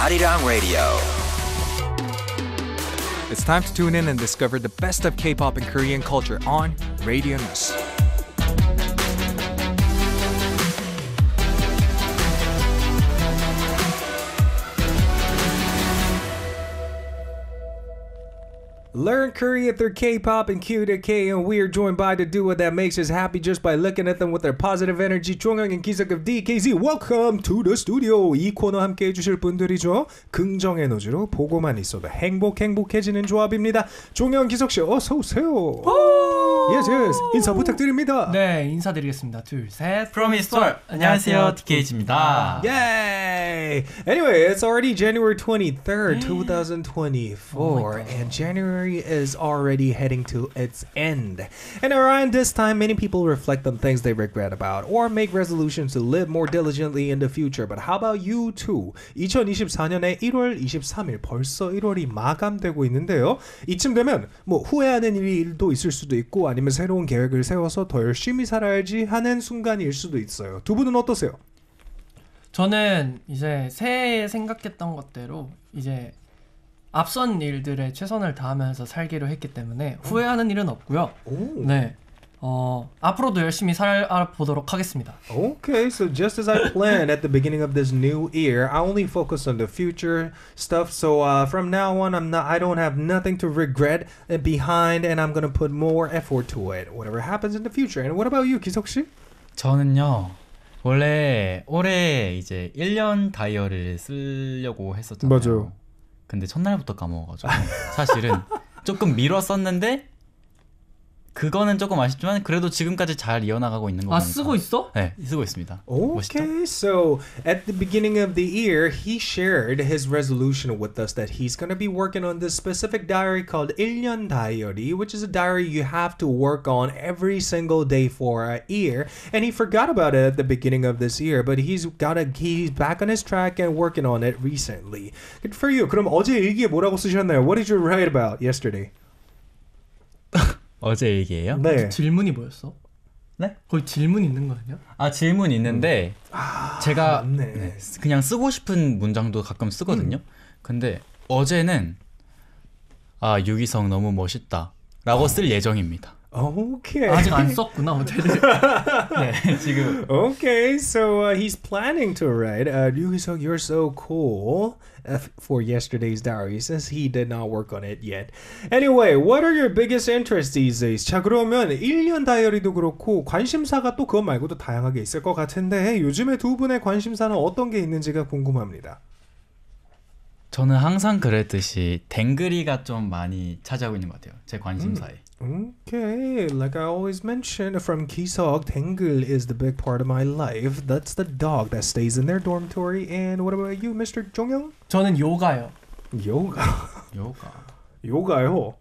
ARIRANG Radio. It's time to tune in and discover the best of K-pop and Korean culture on Radio News. Learn Korean through K-pop and Q to K, and we are joined by the duo that makes us happy just by looking at them with their positive energy. Jong and Seok of DKZ, welcome to the studio. 이 코너 함께 해주실 분들이죠. 긍정 에너지로 보고만 있어도 행복해지는 조합입니다. 종영, 기석 씨, 어서 오세요. Yes, 인사 부탁드립니다. 네, 인사드리겠습니다. 둘, 셋. Promise Tour. 안녕하세요, DKZ입니다. Yay! Anyway, it's already January 23rd, 2024, and January is already heading to its end. And around this time, many people reflect on things they regret about or make resolutions to live more diligently in the future. But how about you too? 2024년의 1월 23일, 벌써 1월이 마감되고 있는데요. 이쯤 되면 뭐 후회하는 일도 있을 수도 있고 아니면 새로운 계획을 세워서 더 열심히 살아야지 하는 순간일 수도 있어요. 두 분은 어떠세요? 저는 이제 새해에 생각했던 것대로 이제 앞선 일들에 최선을 다하면서 살기로 했기 때문에 후회하는 일은 없고요. 네, 앞으로도 열심히 살아보도록 하겠습니다. Okay, so just as I planned at the beginning of this new year, I only focus on the future stuff. So from now on, I don't have nothing to regret behind, and I'm gonna put more effort to it. Whatever happens in the future. And what about you, 기석 씨? 저는요, 원래 올해 이제 1년 다이어리를 쓰려고 했었잖아요. 맞아요. 근데 첫날부터 까먹어가지고 사실은 조금 미뤘었는데 그거는 조금 아쉽지만 그래도 지금까지 잘 이어나가고 있는 거 보니까. 쓰고 있어? 네, 쓰고 있습니다. Okay, so at the beginning of the year, he shared his resolution with us that he's going to be working on this specific diary called 1년 diary, which is a diary you have to work on every single day for a year. And he forgot about it at the beginning of this year, but he's back on his track and working on it recently. Good for you. 그럼 어제 일기에 뭐라고 쓰셨나요? What did you write about yesterday? 어제 얘기예요? 네. 질문이 뭐였어? 네? 거기 질문 있는 거 아니야? 아, 질문 있는데 제가 맞네. 그냥 쓰고 싶은 문장도 가끔 쓰거든요. 근데 어제는 유기성 너무 멋있다 라고 쓸 예정입니다. Okay. 아직 안 썼구나 어제는. 네, 지금. Okay, so he's planning to write Ryuseok, you're so cool for yesterday's diary since he did not work on it yet. Anyway, what are your biggest interests these days? 자, 그러면 1년 다이어리도 그렇고 관심사가 또 그것 말고도 다양하게 있을 것 같은데 요즘에 두 분의 관심사는 어떤 게 있는지가 궁금합니다. 저는 항상 그랬듯이 댕그리가 좀 많이 차지하고 있는 것 같아요. 제 관심사에. Okay, like I always mention from Seok, Taengul is the big part of my life. That's the dog that stays in their dormitory. And what about you, Mr. Jong-young? 저는 요가요. 요가요?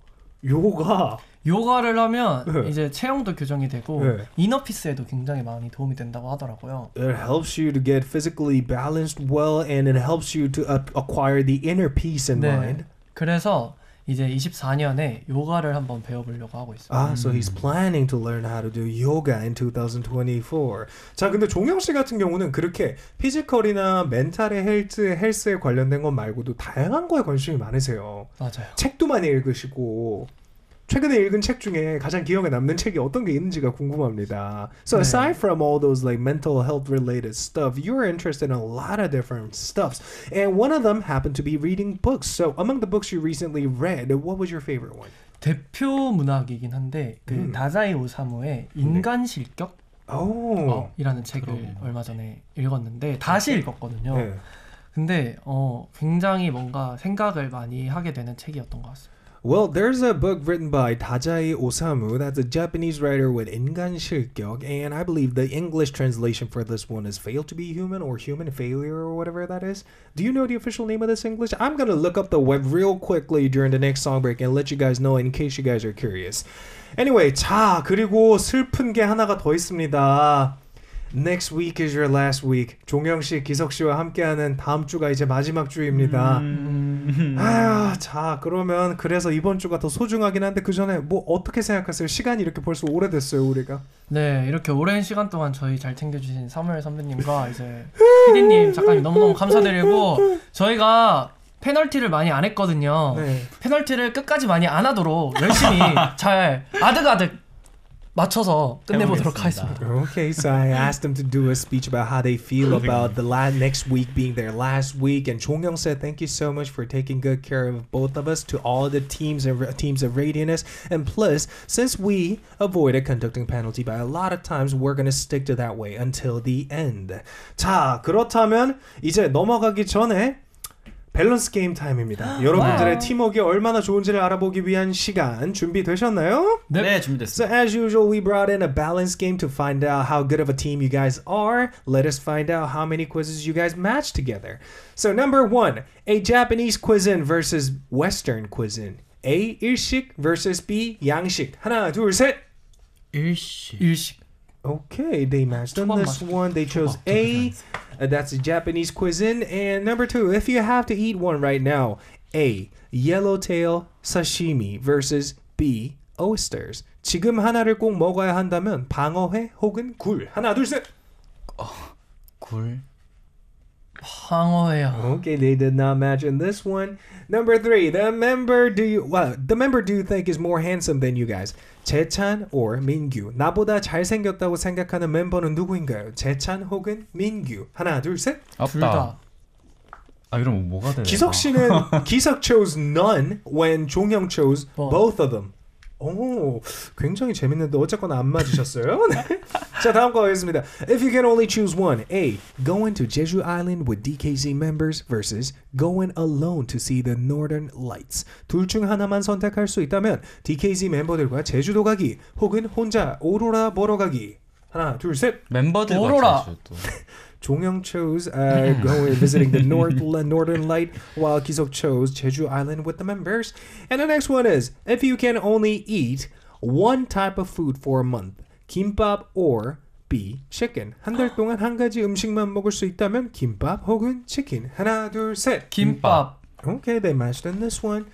요가. 요가를 하면 이제 체형도 교정이 되고 네. 이너피스에도 굉장히 많이 도움이 된다고 하더라고요. It helps you to get physically balanced well, and it helps you to acquire the inner peace in mind. 그래서 이제 24년에 요가를 한번 배워보려고 하고 있어요. So he's planning to learn how to do yoga in 2024. 자, 근데 종영 씨 같은 경우는 그렇게 피지컬이나 멘탈의 헬스에 관련된 것 말고도 다양한 거에 관심이 많으세요. 맞아요. 책도 많이 읽으시고 최근에 읽은 책 중에 가장 기억에 남는 책이 어떤 게 있는지가 궁금합니다. So aside from all those like mental health related stuff, you're interested in a lot of different stuffs. And one of them happened to be reading books. So among the books you recently read, what was your favorite one? 대표 문학이긴 한데 그 다자이 오사무의 인간 실격? 이라는 책을 얼마 전에 읽었는데 다시 읽었거든요. 네. 근데 굉장히 뭔가 생각을 많이 하게 되는 책이었던 것 같습니다. Well, there's a book written by Dazai Osamu. That's a Japanese writer with 인간 실격, and I believe the English translation for this one is fail to be human or human failure or whatever that is. Do you know the official name of this English? I'm going to look up the web real quickly during the next song break and let you guys know in case you guys are curious. Anyway, 자, 그리고 슬픈 게 하나가 더 있습니다. Next week is your last week. 종영 씨, 기석 씨와 함께하는 다음 주가 이제 마지막 주입니다. 자, 그러면 그래서 이번 주가 더 소중하긴 한데 그 전에 뭐 어떻게 생각하세요? 시간이 이렇게 벌써 오래됐어요, 우리가. 네, 이렇게 오랜 시간 동안 저희 잘 챙겨주신 사무엘 선배님과 이제 PD님, 작가님 너무너무 감사드리고 저희가 페널티를 많이 안 했거든요. 네. 페널티를 끝까지 많이 안 하도록 열심히 잘 아득아득 맞춰서 끝내보도록 하겠습니다. Okay, so I asked them to do a speech about how they feel about the next week being their last week, and Jong said, "Thank you so much for taking good care of both of us, to all the teams and teams of Radianess, and plus, since we avoided conducting penalty by a lot of times, we're gonna stick to that way until the end." 자, 그렇다면 이제 넘어가기 전에 밸런스 게임 타임입니다. 여러분들의 팀워크가 얼마나 좋은지를 알아보기 위한 시간 준비되셨나요? 네, 준비됐습니다. So as usual, we brought in a balance game to find out how good of a team you guys are. Let us find out how many quizzes you guys match together. So number 1, a Japanese cuisine versus Western cuisine. A, 일식 versus B, 양식. 하나, 둘, 셋. 일식. Okay, they matched on this one. They chose A. That's a Japanese cuisine. And number 2, if you have to eat one right now, A, yellowtail sashimi versus B, oysters. 지금 하나를 꼭 먹어야 한다면 방어회 혹은 굴. 하나, 둘, 셋. 굴. 방어회요. Okay, they did not match in this one. Number 3, the member do you think is more handsome than you guys? 재찬 or 민규. 나보다 잘생겼다고 생각하는 멤버는 누구인가요? 재찬 혹은 민규. 하나, 둘, 셋. 둘 다. 아 이러면 뭐가 돼요? 기석 씨는 기석 chose none when 종영 chose both of them. 오, 굉장히 재밌는데 어쨌거나 안 맞으셨어요? 자, 다음 거 하겠습니다. If you can only choose one, A, going to Jeju Island with DKZ members versus going alone to see the Northern Lights. 둘 중 하나만 선택할 수 있다면 DKZ 멤버들과 제주도 가기 혹은 혼자 오로라 보러 가기. 하나, 둘, 셋. 멤버들과 오로라. 제주도. 종영 chose going visiting the northern light, while Kisok chose Jeju Island with the members. And the next one is, if you can only eat one type of food for a month, 김밥 or B, chicken. 한 달 동안 한 가지 음식만 먹을 수 있다면 김밥 혹은 치킨. 하나, 둘, 셋. 김밥. Okay, they matched in this one.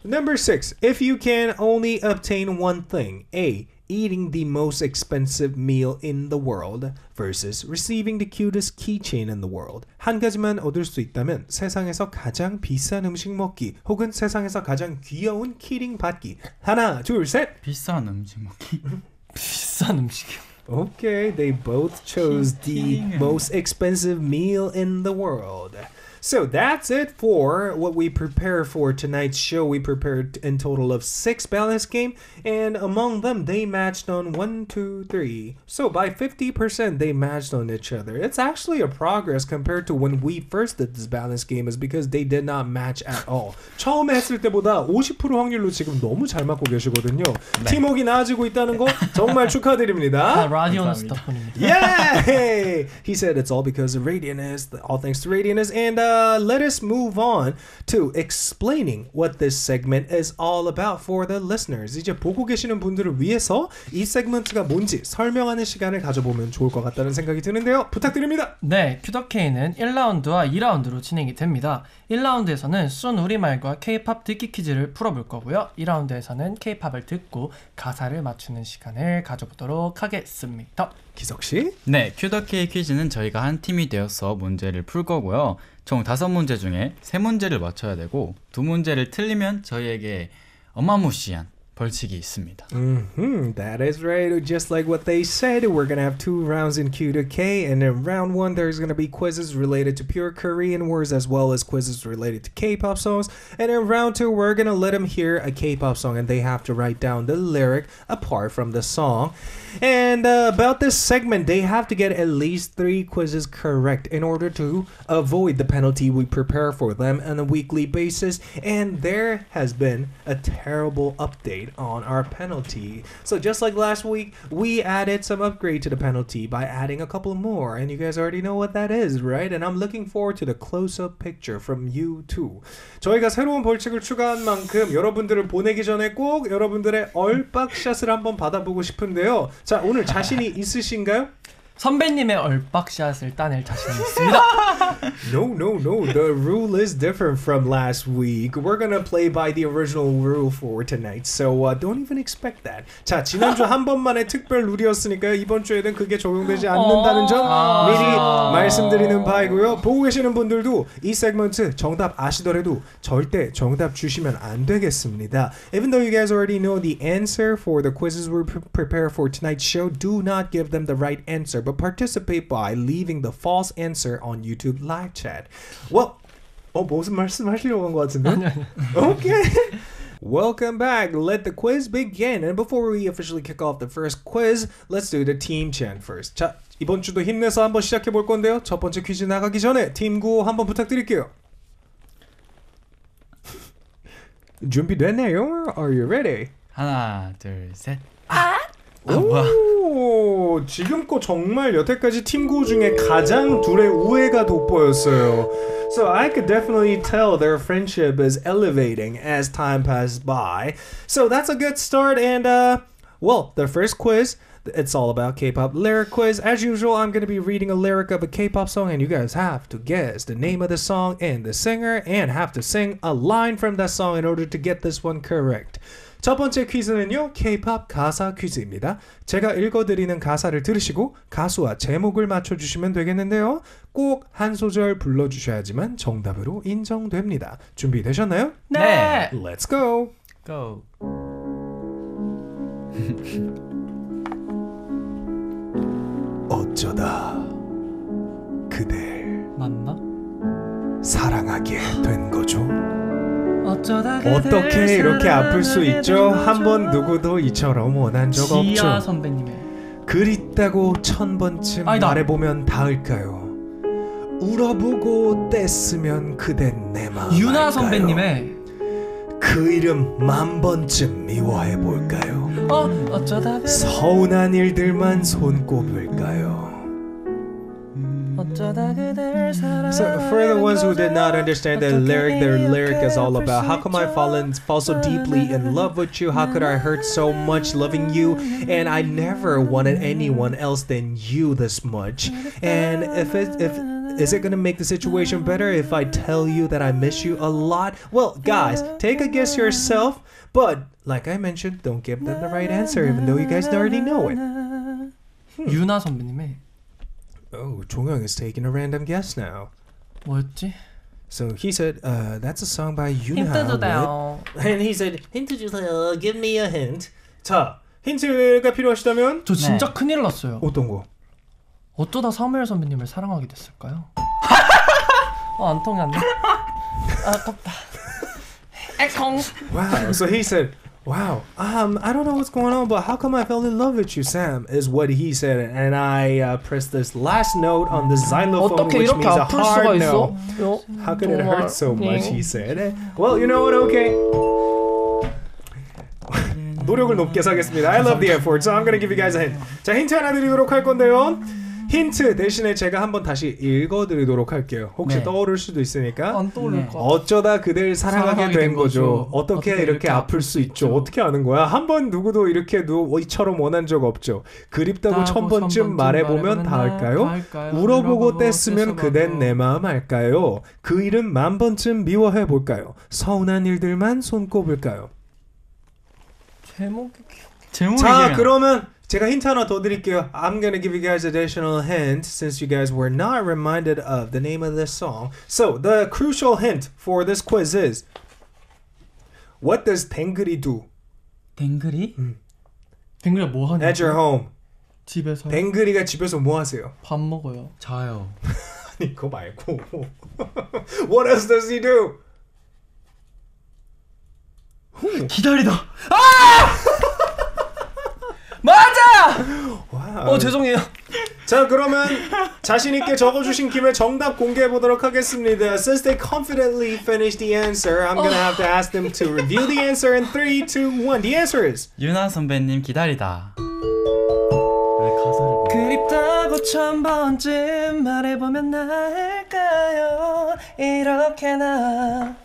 Number 6, if you can only obtain one thing, A, eating the most expensive meal in the world versus receiving the cutest keychain in the world. 한 가지만 얻을 수 있다면 세상에서 가장 비싼 음식 먹기 혹은 세상에서 가장 귀여운 키링 받기. 하나, 둘, 셋. 비싼 음식 먹기. 비싼 음식이요. Okay, they both chose the most expensive meal in the world. So that's it for what we prepared for tonight's show. We prepared in total of 6 balance game, and among them they matched on 1, 2, 3. So by 50% they matched on each other. It's actually a progress compared to when we first did this balance game, is because they did not match at all. 처음에 했을 때보다 50% 확률로 지금 너무 잘 맞고 계시거든요. 팀워크가 나아지고 있다는 거 정말 축하드립니다. 라디오너스 덕분입니다. Yay! He said it's all because of Radianess, all thanks to Radianess. And let us move on to explaining what this segment is all about for the listeners. 이제 보고 계시는 분들을 위해서 이 세그먼트가 뭔지 설명하는 시간을 가져보면 좋을 것 같다는 생각이 드는데요. 부탁드립니다. 네, 큐더케이는 1라운드와 2라운드로 진행이 됩니다. 1라운드에서는 순 우리말과 K-팝 듣기 퀴즈를 풀어볼 거고요. 2라운드에서는 K-팝을 듣고 가사를 맞추는 시간을 가져보도록 하겠습니다. 기석씨? 네, 큐더케이 퀴즈는 저희가 한 팀이 되어서 문제를 풀 거고요. 총 5문제 중에 3문제를 맞춰야 되고 2문제를 틀리면 저희에게 어마무시한 벌칙이 있습니다. That is right. Just like what they said, we're going to have 2 rounds in Q2K, and in round 1 there's going to be quizzes related to pure Korean words as well as quizzes related to K-pop songs, and in round 2 we're going to let them hear a K-pop song and they have to write down the lyric apart from the song. And about this segment, they have to get at least 3 quizzes correct in order to avoid the penalty we prepare for them on a weekly basis. And there has been a terrible update on our penalty. So just like last week, we added some upgrade to the penalty by adding a couple more. And you guys already know what that is, right? And I'm looking forward to the close-up picture from you too. 저희가 새로운 벌칙을 추가한 만큼 여러분들을 보내기 전에 꼭 여러분들의 얼빡샷을 한번 받아보고 싶은데요. 자, 오늘 자신이 있으신가요? 선배님의 얼박샷을 따낼 자신이 있습니다. No. The rule is different from last week. We're gonna play by the original rule for tonight. So don't even expect that. 자, 지난주 한 번만의 특별 룰이었으니까요. 이번 주에는 그게 적용되지 않는다는 점 미리 말씀드리는 바이고요. 보고 계시는 분들도 이 세그먼트 정답 아시더라도 절대 정답 주시면 안 되겠습니다. Even though you guys already know the answer for the quizzes we prepare for tonight's show, do not give them the right answer, but participate by leaving the false answer on YouTube live chat. Well, 무슨 말씀하시려고 한 것 같은데? 아니. Okay. Welcome back. Let the quiz begin. And before we officially kick off the first quiz, let's do the team chant first. 자, 이번 주도 힘내서 한번 시작해 볼 건데요. 첫 번째 퀴즈 나가기 전에 팀 구호 한번 부탁드릴게요. 준비됐나요? Are you ready? 하나, 둘, 셋. 오, 지금껏 정말 여태까지 팀 구호 중에 가장 둘의 우애가 돋보였어요. So I could definitely tell their friendship is elevating as time passes by. So that's a good start. And well, the first quiz, it's all about K-pop lyric quiz. As usual, I'm going to be reading a lyric of a K-pop song, and you guys have to guess the name of the song and the singer, and have to sing a line from that song in order to get this one correct. 첫 번째 퀴즈는요, K-pop 가사 퀴즈입니다. 제가 읽어드리는 가사를 들으시고 가수와 제목을 맞춰주시면 되겠는데요. 꼭 한 소절 불러주셔야지만 정답으로 인정됩니다. 준비되셨나요? 네. Let's go! Go. 어쩌다 그댈 맞나? 사랑하게 된 거죠? 어쩌다 어떻게 이렇게 아플 수 있죠? 한 번 누구도 이처럼 원한 적 지아 없죠. 선배님의 그립다고 1000번쯤 아니다. 말해보면 닿을까요? 울어보고 뗐으면 그댄 내 마음 유나 알까요? 선배님의 그 이름 1000번쯤 미워해볼까요? 어쩌다 서운한 일들만 손꼽을까요? 어쩌다 그댈 사랑. So for the ones who did not understand the lyric is all about how come I fall so deeply in love with you? How could I hurt so much loving you? And I never wanted anyone else than you this much. And if is it gonna make the situation better if I tell you that I miss you a lot? Well, guys, take a guess yourself. But like I mentioned, don't give them the right answer, even though you guys already know it. 유나 선배님의 Oh, Jong is taking a random guess now. 뭐였지? So he said, that's a song by 힌트 Yuna. 주세요. And he said, 힌트 주세요. Give me a hint. 자, 힌트가 필요하시다면 저 진짜 네. 큰일 났어요. 어떤 거? 어쩌다 사무엘 선배님을 사랑하게 됐을까요? 안 통해 안 돼. 아깝다. 에콩. Wow. So he said, wow, I don't know what's going on, but how come I fell in love with you, Sam? Is what he said, and I pressed this last note on the xylophone, 어떻게 which 이렇게 means a 아플 수가 hard 있어? no. How could it hurt so much? He said. Well, you know what? Okay. 노력을 높게 사겠습니다. I love the effort, so I'm gonna give you guys a hint. 자, 힌트 하나 드리도록 할 건데요. 힌트 대신에 제가 한번 다시 읽어드리도록 할게요. 혹시 네. 떠오를 수도 있으니까. 안 떠오를 것 같아. 어쩌다 그댈 사랑하게 된 거죠. 어떻게 어떻게 이렇게 아플 수 있죠? 어떻게 아는 거야? 한 번 누구도 이렇게 이처럼 원한 적 없죠. 그립다고 1000번쯤 말해보면 닿을까요? 울어보고 뗐으면 그댄 내 마음 알까요? 그 일은 1000번쯤 미워해볼까요? 서운한 일들만 손꼽을까요? 제목이 자, 그러면 제가 힌트 하나 더 드릴게요. I'm gonna give you guys additional hint since you guys were not reminded of the name of this song. So the crucial hint for this quiz is, what does 댕글이 do 댕글이? 댕글이 뭐 하냐? at your home? 집에서 댕글이가 집에서 뭐 하세요? 밥 먹어요. 자요. 아니 그거 말고 What else does he do? 기다리다. 맞아! 와우. 죄송해요. 자, 그러면 자신 있게 적어주신 김에 정답 공개해 보도록 하겠습니다. Since they confidently finished the answer, I'm gonna have to ask them to review the answer in 3, 2, 1. The answer is 유나 선배님 기다리다. 왜 가사를 그립다고 1000번쯤 말해보면 나을까요? 이렇게나.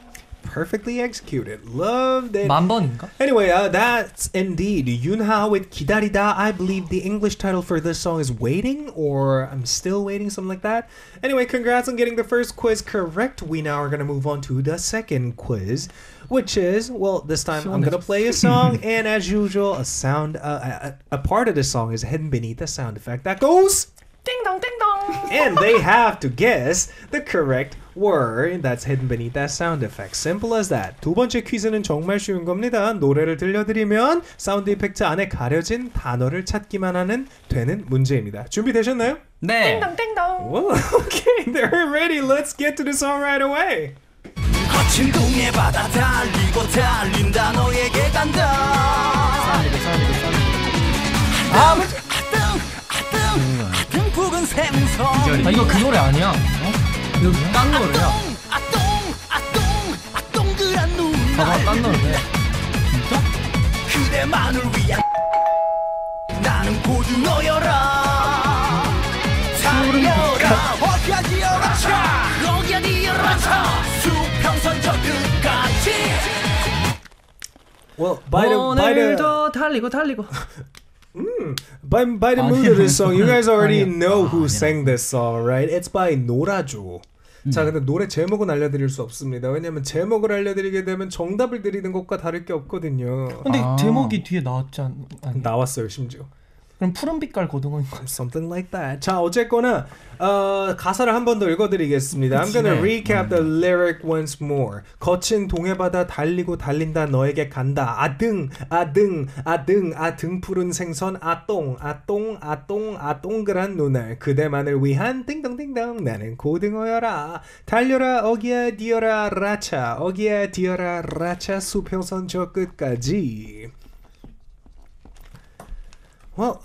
perfectly executed. Loved it. 만 번인가? Anyway, that's indeed Yunha with 기다리다. I believe the English title for this song is Waiting or I'm Still Waiting, something like that. Anyway, congrats on getting the first quiz correct. We now are going to move on to the second quiz, which is, well, this time I'm going to play a song, and as usual, a part of the song is hidden beneath the sound effect that goes ding dong ding dong. and they have to guess the correct word that's hidden beneath that sound effect. Simple as that. 두 번째 퀴즈는 정말 쉬운 겁니다. 노래를 들려드리면 사운드 이펙트 안에 가려진 단어를 찾기만 하는 되는 문제입니다. 준비되셨나요? 네. 띵동 띵동. Well, okay, they're ready. Let's get to the song right away. 거친 동해 바다 달리고 달린다 너에게 간다 아버지 아등 붉은 생선 아 이거 그 노래 아니야? 이거 딴 노래야. 동그란 눈 봐봐 딴 노래네. 그대만을 위한 나는 고등어여라 달려라 어디야디여라 차 어디야디여라 차 수평선 저 끝까지 Well, by the 오늘도 달리고 by the mood of this song, you guys already know who sang this song, right? It's by 노라조. 자, 근데 노래 제목은 알려드릴 수 없습니다. 왜냐면 제목을 알려드리게 되면 정답을 드리는 것과 다를 게 없거든요. 근데 제목이 뒤에 나왔지 않? 나왔어요, 심지어. 그럼 푸른 빛깔 고등어인 거. Something like that. 자, 어쨌거나 가사를 한 번 더 읽어드리겠습니다. I'm gonna recap the lyric once more. 거친 동해바다 달리고 달린다 너에게 간다. 아등 푸른 생선 아똥 동그란 눈알 그대만을 위한 띵동띵동 나는 고등어여라 달려라 어기야 디어라 라차 어기야 디어라 라차 수평선 저 끝까지. Well,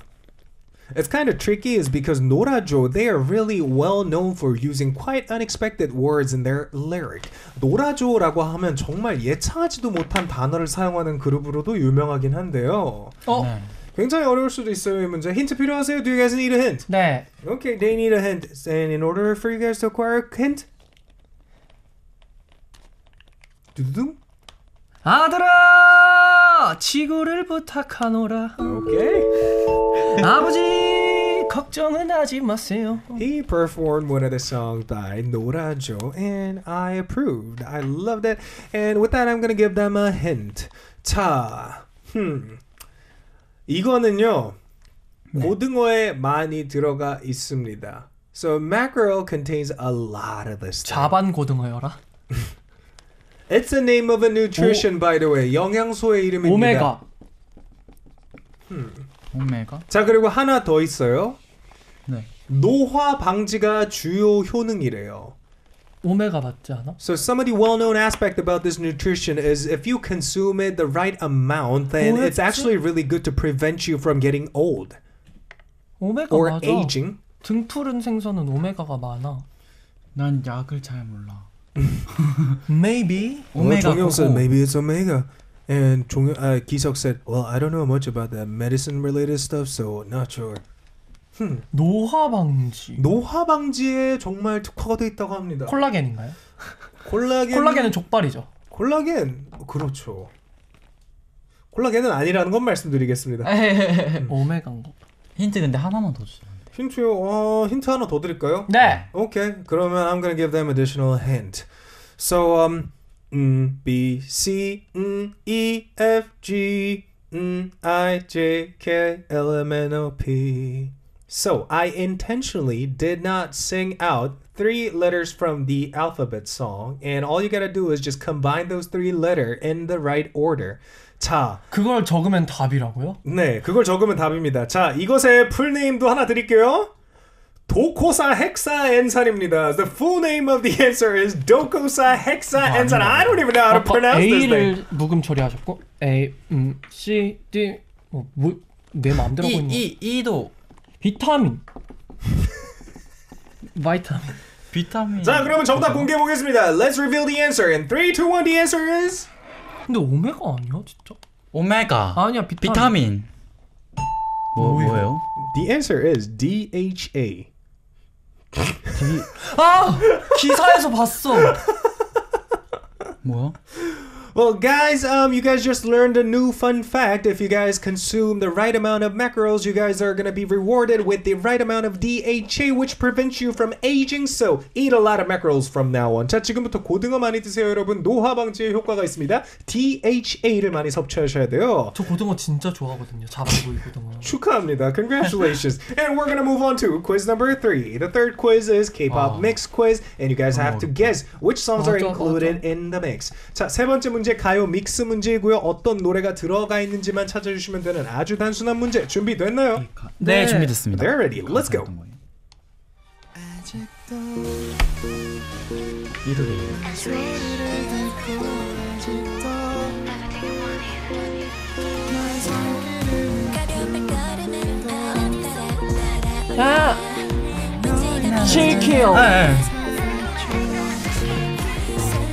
it's kind of tricky is because 노라조, they are really well known for using quite unexpected words in their lyric. 노라조라고 하면 정말 예상하지도 못한 단어를 사용하는 그룹으로도 유명하긴 한데요. 네. 굉장히 어려울 수도 있어요, 이 문제. 힌트 필요하세요? Do you guys need a hint? 네. Okay, they need a hint. And in order for you guys to acquire a hint, 두두둥. 아들아 지구를 부탁하노라. Okay. 아버지 걱정은 하지 마세요. He performed one of the songs by 노라조 and I approved. I loved it. And with that, I'm gonna give them a hint. 자, 이거는요 고등어에 많이 들어가 있습니다. So mackerel contains a lot of this. 자반 고등어여라. It's the name of a nutrition, by the way. 영양소의 이름입니다. 오메가. 오메가? 자, 그리고 하나 더 있어요. 네. 노화 방지가 주요 효능이래요. 오메가 맞지 않아? So some of the well-known aspect about this nutrition is if you consume it the right amount, then it's actually really good to prevent you from getting old 오메가 or 맞아. aging. 등푸른 생선은 오메가가 많아. 난 약을 잘 몰라. Maybe. Well, 종영 said 그거. maybe it's omega, and 기석 said, well, I don't know much about that medicine-related stuff, so not sure. 노화 방지. 노화 방지에 정말 특화가 돼 있다고 합니다. 콜라겐인가요? 콜라겐은 족발이죠. 콜라겐 그렇죠. 콜라겐은 아니라는 건 말씀드리겠습니다. 오메가인 거. 힌트 근데 하나만 더 주세요. 힌트요. 힌트 하나 더 드릴까요? 네. Okay. 그러면 I'm gonna give them additional hint. So B C E F G I J K L M N O P. So I intentionally did not sing out 3 letters from the alphabet song, and all you gotta do is just combine those 3 letters in the right order. 자, 그걸 적으면 답이라고요? 네, 그걸 적으면 답입니다. 자, 이것의 풀네임도 하나 드릴게요. 도코사헥사엔산입니다. The full name of the answer is 도코사헥사엔산. I don't even know how to pronounce this thing. A를 묵음 처리하셨고 A, C, D 내 마음대로 하고 있는 거. E도 비타민. 비타민. 자, 그러면 정답 공개해 보겠습니다. Let's reveal the answer. In 3, 2, 1, the answer is 근데 오메가 아니야 진짜? 오메가. 아니야 비타민. 뭐예요? The answer is DHA. 아 기사에서 봤어. 뭐야? Well, guys, you guys just learned a new fun fact. If you guys consume the right amount of mackerels, you guys are going to be rewarded with the right amount of DHA, which prevents you from aging. So, eat a lot of mackerels from now on. 자, 지금부터 고등어 많이 드세요, 여러분. 노화 방지에 효과가 있습니다. DHA를 많이 섭취하셔야 돼요. 저 고등어 진짜 좋아하거든요. 자반구이 고등어. 축하합니다. Congratulations. And we're going to move on to quiz number 3. The third quiz is K-pop mix quiz, and you guys have to guess which songs are included in the mix. 자, 세 번째 문제 가요 믹스 문제이고요. 어떤 노래가 들어가 있는지만 찾아주시면 되는 아주 단순한 문제. 준비됐나요? 네, 준비됐습니다. They're ready. Let's go. 실키요.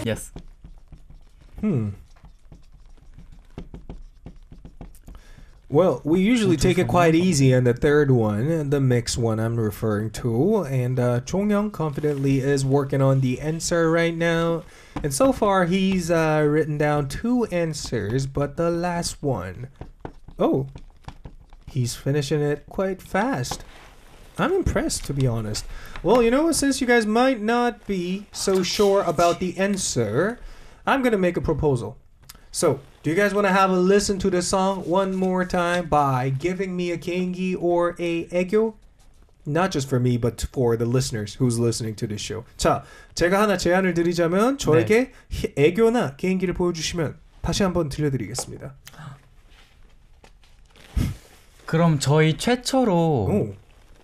Yes. Well, we usually take it quite easy on the third one, the mix one I'm referring to. And Jong confidently is working on the answer right now. And so far, he's written down 2 answers, but the last one, oh, he's finishing it quite fast. I'm impressed, to be honest. Well, you know what? Since you guys might not be so sure about the answer, I'm going to make a proposal. So, do you guys want to have a listen to the song one more time by giving me a 개인기 or a 애교? Not just for me, but for the listeners who's listening to this show. 자, 제가 하나 제안을 드리자면 저에게 애교나 개인기를 보여주시면 다시 한번 들려드리겠습니다. 그럼 저희 최초로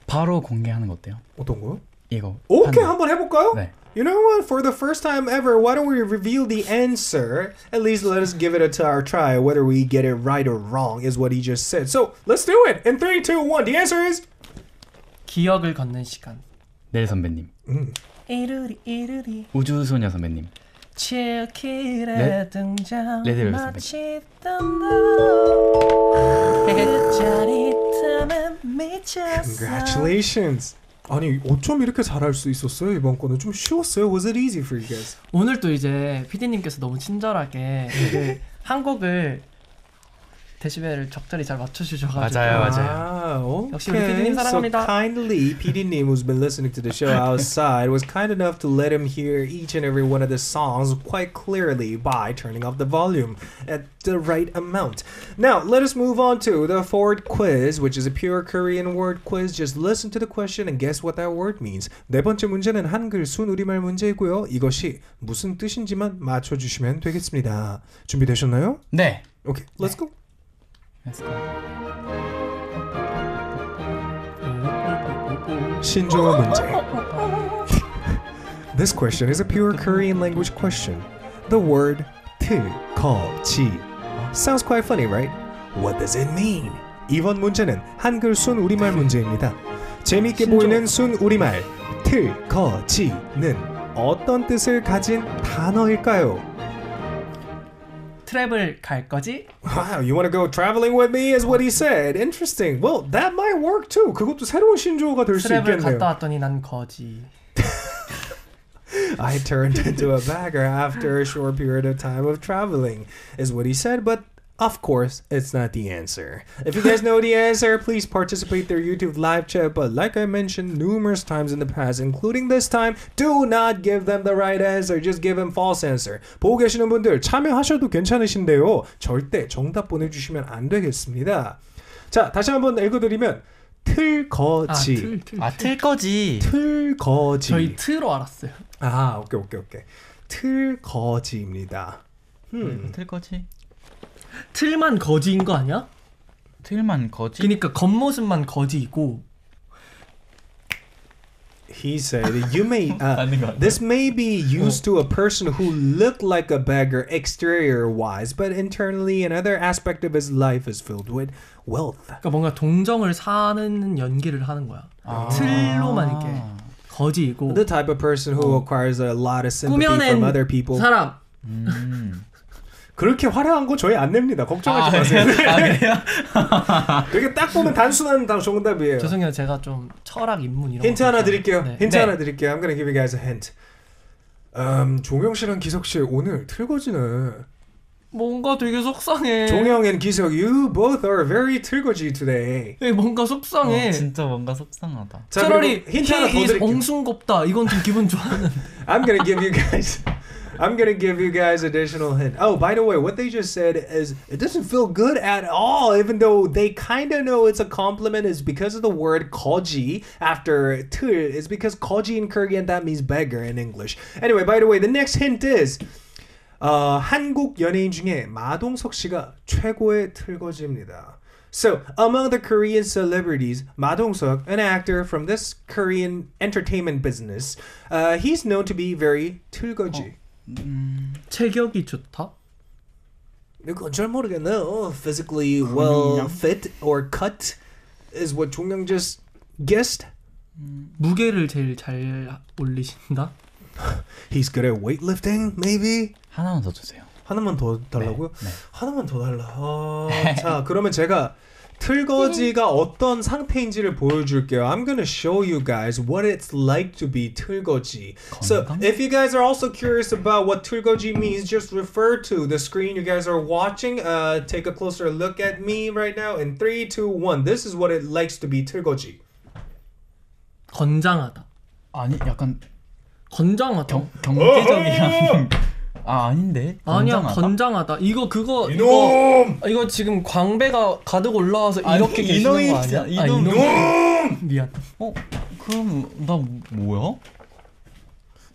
바로 공개하는 거 어때요? 어떤 거요? 이거. 오케이, 한번 해볼까요? 네. You know what? For the first time ever, why don't we reveal the answer? At least let us give it a try. Whether we get it right or wrong is what he just said. So let's do it. In 3, 2, 1. The answer is 기억을 걷는 시간. 네 선배님. 이르리 우주소녀 선배님. 칠킬의 등장 레드벨벳 마치 짜릿함에 미쳤어. Congratulations. 아니 어쩜 이렇게 잘할 수 있었어요? 이번 거는 좀 쉬웠어요. Was it easy for you guys? 오늘 또 이제 PD님께서 너무 친절하게 그 한 곡을 데시벨을 적절히 잘 맞춰주셔가지고 맞아요. 역시 우리 PD님 사랑합니다. So kindly, PD님 who's been listening to the show outside was kind enough to let him hear each and every one of the songs quite clearly by turning off the volume at the right amount. Now, let us move on to the fourth quiz, which is a pure Korean word quiz. Just listen to the question and guess what that word means. 네 번째 문제는 한글 순우리말 문제이고요. 이것이 무슨 뜻인지만 맞춰주시면 되겠습니다. 준비되셨나요? 네. Okay, let's go. Let's go. 신조어 문제. This question is a pure Korean language question. The word 트거지 sounds quite funny, right? What does it mean? 이번 문제는 한글 순우리말 문제입니다. 재미있게 보이는 순우리말 트거지는 어떤 뜻을 가진 단어일까요? 트래블 갈 거지? Wow, you want to go traveling with me is what he said. Interesting. Well, that might work too. 그것도 새로운 신조어가 될 수 트래블 있겠네요. 갔다 왔더니 난 거지. I turned into a bagger after a short period of time of traveling, is what he said, but of course, it's not the answer. If you guys know the answer, please participate in their YouTube live chat, but like I mentioned numerous times in the past, including this time, do not give them the right answer, just give them false answer. 보고 계시는 분들 참여하셔도 괜찮으신데요. 절대 정답 보내주시면 안 되겠습니다. 자, 다시 한번 읽어드리면 틀거지. 틀거지. 틀거지. 저희 트로 알았어요. 아, 오케이. 틀거지입니다. 틀거지. 틀만 거지인 거 아니야? 틀만 거지? 그러니까 겉모습만 거지이고. He said, "You may this may be used to a person who looked like a beggar exterior-wise, but internally another aspect of his life is filled with wealth." 그러니까 뭔가 동정을 사는 연기를 하는 거야. 틀로만 이렇게 거지이고. The type of person who acquires a lot of sympathy from other people. 사람. 그렇게 화려한 거 저희 안 냅니다. 걱정하지 마세요. 그래요? 되게 딱 보면 단순한 정답이에요. 죄송해요. 제가 좀 철학 입문 이런 힌트 하나 드릴게요. 네. 힌트 하나 드릴게요. I'm gonna give you guys a hint. 종영 씨랑 기석 씨 오늘 틀거지네. 뭔가 되게 속상해. 종영 and 기석, you both are very 틀거지 today. 뭔가 속상해. 진짜 뭔가 속상하다. 자, 차라리 그리고 힌트 하나 더 he is 드릴게요. 엉숭겁다. 이건 좀 기분 좋아하는. I'm gonna give you guys additional hint. Oh, by the way, what they just said is it doesn't feel good at all, even though they kind of know it's a compliment. Is because of the word 거지 after 틀. Is because 거지 in Korean that means beggar in English. Anyway, by the way, the next hint is 한국 연예인 중에 마동석 씨가 최고의 틀거지입니다. So, among the Korean celebrities, Ma Dong-seok, an actor from this Korean entertainment business, he's known to be very 틀거지. 체격이 좋다? 이건 잘 모르겠네요. Physically well fit or cut is what 종영 just guessed. 무게를 제일 잘 올리신다? He's good at weightlifting, maybe? 하나만 더 주세요. 하나만 더 달라고요? 네. 하나만 더 달라. 자, 그러면 제가 틀거지가 어떤 상태인지를 보여줄게요. I'm gonna show you guys what it's like to be 틀거지. So, if you guys are also curious about what 틀거지 means, just refer to the screen you guys are watching. Take a closer look at me right now. In 3, 2, 1. This is what it likes to be 틀거지. 건장하다. 아니 약간 건장하다. 경제적이야. 아닌데. 아니야 건장하다? 건장하다. 이거 그거 이놈! 이거 지금 광배가 가득 올라와서 이렇게 계시는 거 아니야? 이놈. 미안. 그럼 나 뭐야?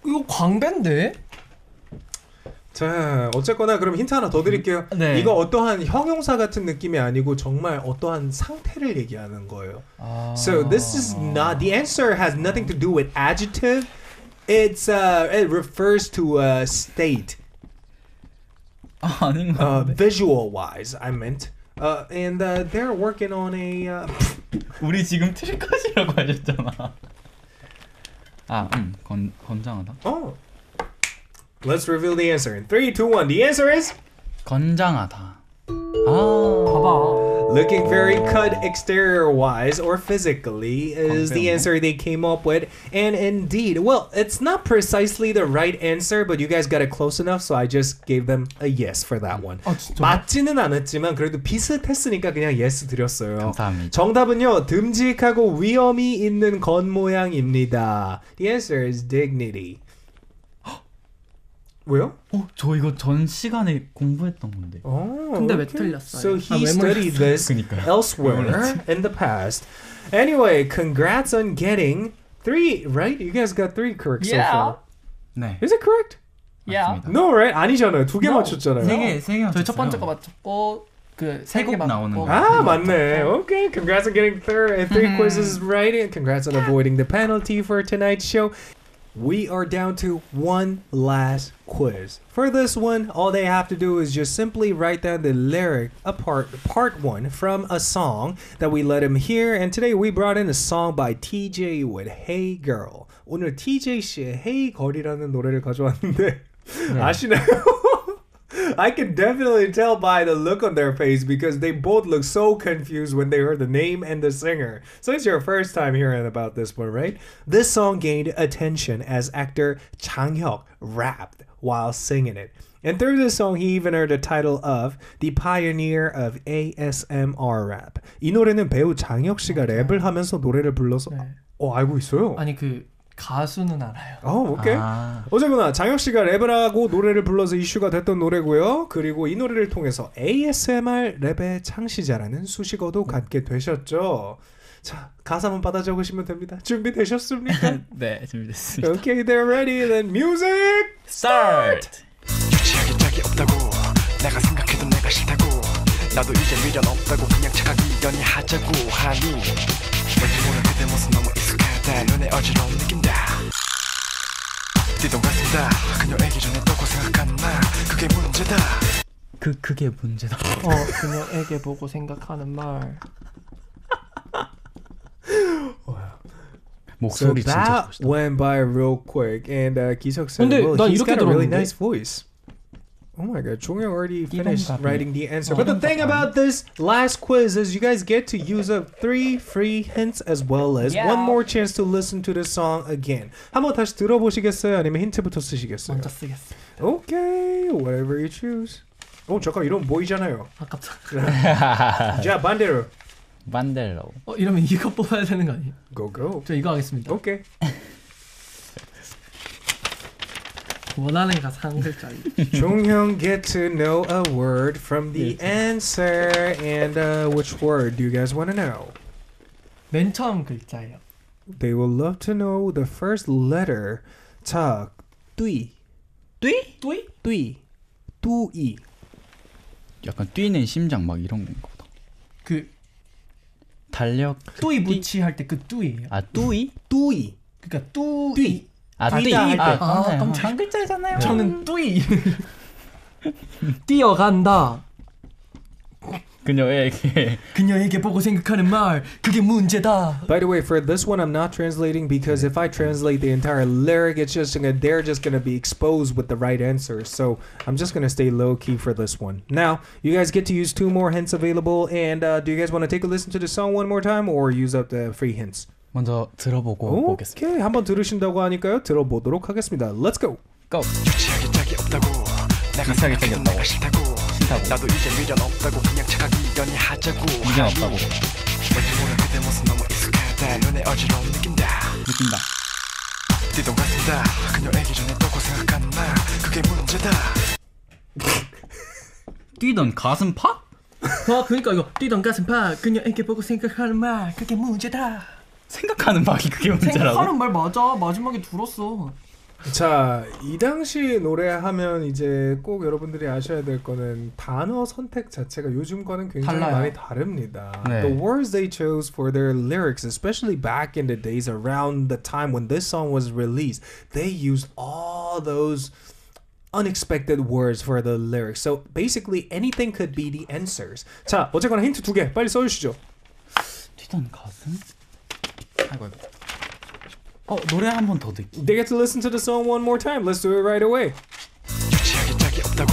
이거 광배인데? 자, 어쨌거나 그럼 힌트 하나 더 드릴게요. 네. 이거 어떠한 형용사 같은 느낌이 아니고 정말 어떠한 상태를 얘기하는 거예요. So this is not, the answer has nothing to do with adjective. It's it refers to a state. 아닌 것 같은데. Visual wise, I meant. And they're working on a. 우리 지금 틀것이라고 하셨잖아. 건장하다. Oh. Let's reveal the answer in 3, 2, 1. The answer is 건장하다. 봐봐. looking very cut exterior wise or physically is the answer they came up with. And indeed, well, it's not precisely the right answer, but you guys got it close enough, so I just gave them a yes for that one. 진짜? 맞지는 않았지만 그래도 비슷했으니까 그냥 yes 드렸어요. 감사합니다. 정답은요, 듬직하고 위엄이 있는 겉모양입니다. The answer is dignity. 왜요? 저 이거 전 시간에 공부했던 건데. 근데 왜 틀렸어요? So he studied this elsewhere in the past. Anyway, congrats on getting 3, right? You guys got 3 correct so far. 네. Is it correct? Yeah. No, right? 아니잖아요. 2개 맞췄잖아요. 세 개. 저희 첫 번째 거 맞췄고 그 세 개 곡 나오는 거. 아, 맞네. Okay, congrats on getting 3 quizzes right. And congrats on avoiding the penalty for tonight's show. We are down to one last quiz. For this one, all they have to do is just simply write down the lyric, part 1 from a song that we let him hear. And today we brought in a song by TJ with Hey Girl. 오늘 TJ 씨의 Hey Girl이라는 노래를 가져왔는데 아시나요? I can definitely tell by the look on their face because they both look so confused when they heard the name and the singer. So it's your first time hearing about this one, right? This song gained attention as actor Jang-hyuk rapped while singing it. And through this song, he even earned the title of the pioneer of ASMR rap. 이 노래는 배우 장혁 씨가 랩을 하면서 노래를 불러서 알고 있어요? 아니 그 가수는 알아요. 오케이. 어쨌거나 장혁 씨가 랩을 하고 노래를 불러서 이슈가 됐던 노래고요. 그리고 이 노래를 통해서 ASMR 랩의 창시자라는 수식어도 갖게 되셨죠. 자, 가사 한번 받아 적으시면 됩니다. 준비되셨습니까? 네, 준비됐습니다. Okay, they're ready. Then music Start. 유치하게 짝이 없다고 내가 생각해도 내가 싫다고 나도 이제 미련 없다고 그냥 착하게 연애하자고 하니 왠지 모르는 그대 모습 너무 익숙하다 눈에 어지러운 느낀다 뒤동갔습니다 그녀에게 전에 떠고 생각한 나 그게 문제다 그게 문제다. 그녀에게 보고 생각하는 말. 목소리 So 진짜 that 좋으시다. went by real quick. And 기석 said, 근데 well, 난 he's 이렇게 got a really 들었는데? nice voice. Oh my god, Jong already Give finished them writing the answer. But the thing about this last quiz is you guys get to use up 3 free hints as well as one more chance to listen to the song again. 한번 다시 들어보시겠어요? 아니면 힌트부터 쓰시겠어요? 먼저 쓰겠습니다. Okay, whatever you choose. 잠깐 이런 보이잖아요. 아깝다. 자, 반대로. 반델로. 이러면 이거 뽑아야 되는 거 아니에요? Go. 저 이거 하겠습니다. Okay. 원하는 가사 한 글자. Jonghyun get to know a word from the answer. And which word do you guys want to know? 맨 처음 글자예요. They will love to know the first letter. 자, 뚜이. 뚜이. 약간 뛰는 심장 막 이런 건가 보다. 그 달력. 뚜이 무치 할 때 그 뚜이예요. 아 뚜이? 그러니까 뚜이. 뛰다 할 때. 깜짝. 한 글자잖아요. 저는 뚜이. 뛰어간다. 그녀에게 보고 생각하는 말 그게 문제다. By the way, for this one I'm not translating because if I translate the entire lyric it's just they're just gonna be exposed with the right answer. So I'm just gonna stay low key for this one. Now you guys get to use 2 more hints available. And do you guys want to take a listen to the song one more time or use up the free hints? 먼저 들어보고 보겠습니다. 오케이, 한번 들으신다고 하니까요. 들어보도록 하겠습니다. Let's go. Go. 유치하게 짝이 없다고 내가 생각해도 내가 싫다고 나도 이제 미련 없다고 그냥 착하게 연애하자고 미련 없다고. 왠지 모르는 그대 모습 너무 익숙하다 눈에 어지러움 느낀다 뒤동같다 그녀에게 전했다고 생각하는 말 그게 문제다 뛰던 가슴팍? 그러니까 이거 뛰던 가슴팍 그녀에게 보고 생각하는 말 그게 문제다. 생각하는 말이 그게 문제라고? 생각하는 말 맞아. 마지막에 들었어. 자, 이 당시 노래하면 이제 꼭 여러분들이 아셔야 될 거는 단어 선택 자체가 요즘과는 굉장히 달라요. 많이 다릅니다. 네. The words they chose for their lyrics, especially back in the days around the time when this song was released, they used all those unexpected words for the lyrics. So basically anything could be the answers. 자, 어쨌거나 힌트 2개 빨리 써주시죠. 뛰던 가슴? 아이고. 노래 한 번 더 듣기. They get to listen to the song one more time. Let's do it right away. 유치하게 짝이 없다고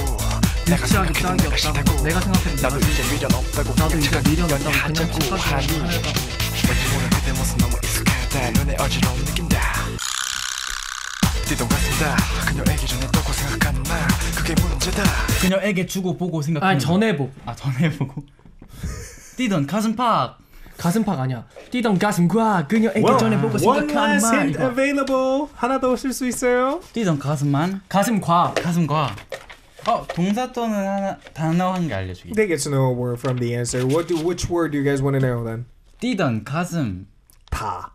내가 생각해도 내가 싫다고 내가 생각해도 나도 이제 미련 없다고 나도 그냥 이제 착하게 미련 없다고 그냥 연애하자고 착하게 하니 왠지 모르는 그대 모습 너무 익숙하다 눈에 어지러움 느낀다 뒤동같다 그녀에게 전했다고 생각하는 말 그게 문제다 그녀에게 주고 보고 생각하는. 아니 전해보. 전해보고. 뛰던 가슴팍. 가슴팍 아니야. 뛰던 가슴과 그녀에게 전해보고 One 생각하는 last 말 hint 이거. available. 하나 더 쓸 수 있어요? 뛰던 가슴만. 가슴과 가슴과. 동사 또는 단어 한 개 알려주기. They get to know a word from the answer. Which word do you guys want to know then? 뛰던 가슴. 다.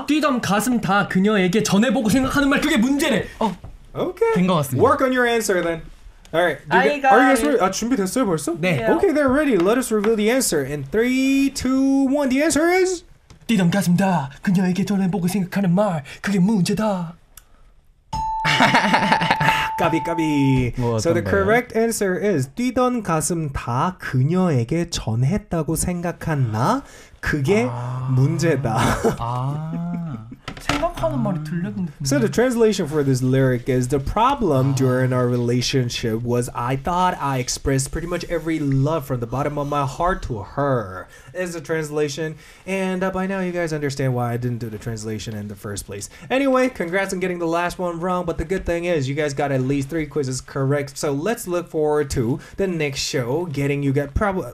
뛰던 가슴 다 그녀에게 전해보고 생각하는 말 그게 문제래. Okay. 된 것 같습니다. Work on your answer then. All right. I got Are you guys it. ready? 준비됐어요 벌써? 네. Okay, they're ready. Let us reveal the answer. In 3, 2, 1. The answer is 뛰던 가슴 다 그녀에게 전해보고 생각하는 말 그게 문제다. 까비. 뭐 So the 어떤 거예요? correct answer is 뛰던 가슴 다 그녀에게 전했다고 생각한 그게 문제다. 생각하는 말이 들렸는데. So the translation for this lyric is the problem during our relationship was I thought I expressed pretty much every love from the bottom of my heart to her is the translation. And by now you guys understand why I didn't do the translation in the first place. Anyway, congrats on getting the last one wrong, but the good thing is you guys got at least 3 quizzes correct. So let's look forward to the next show,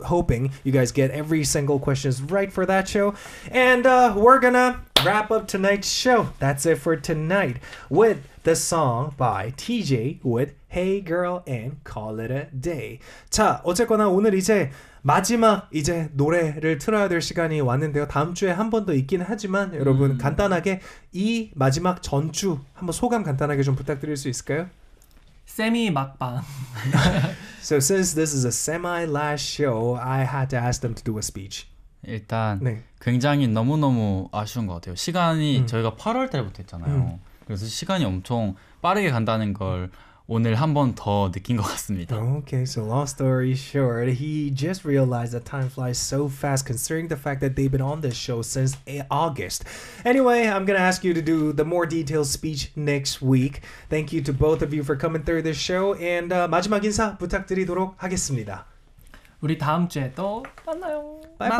hoping you guys get every single questions right for that show. And we're gonna wrap up tonight's show. That's it for tonight with the song by TJ with Hey Girl and Call It a Day. 자, 어쨌거나 오늘 이제 마지막 이제 노래를 틀어야 될 시간이 왔는데요. 다음 주에 한 번 더 있긴 하지만 여러분 간단하게 이 마지막 전주 한번 소감 간단하게 좀 부탁드릴 수 있을까요? 세미 막방. So since this is a semi-last show, I had to ask them to do a speech. 일단 네. 굉장히 너무너무 아쉬운 것 같아요. 시간이 저희가 8월 달부터 했잖아요. 그래서 시간이 엄청 빠르게 간다는 걸 오늘 한 번 더 느낀 것 같습니다. Okay, so long story short, he just realized that time flies so fast considering the fact that they've been on this show since August. Anyway, I'm going to ask you to do the more detailed speech next week. Thank you to both of you for coming through this show. And 마지막 인사 부탁드리도록 하겠습니다. 우리 다음 주에 또 만나요. Bye bye.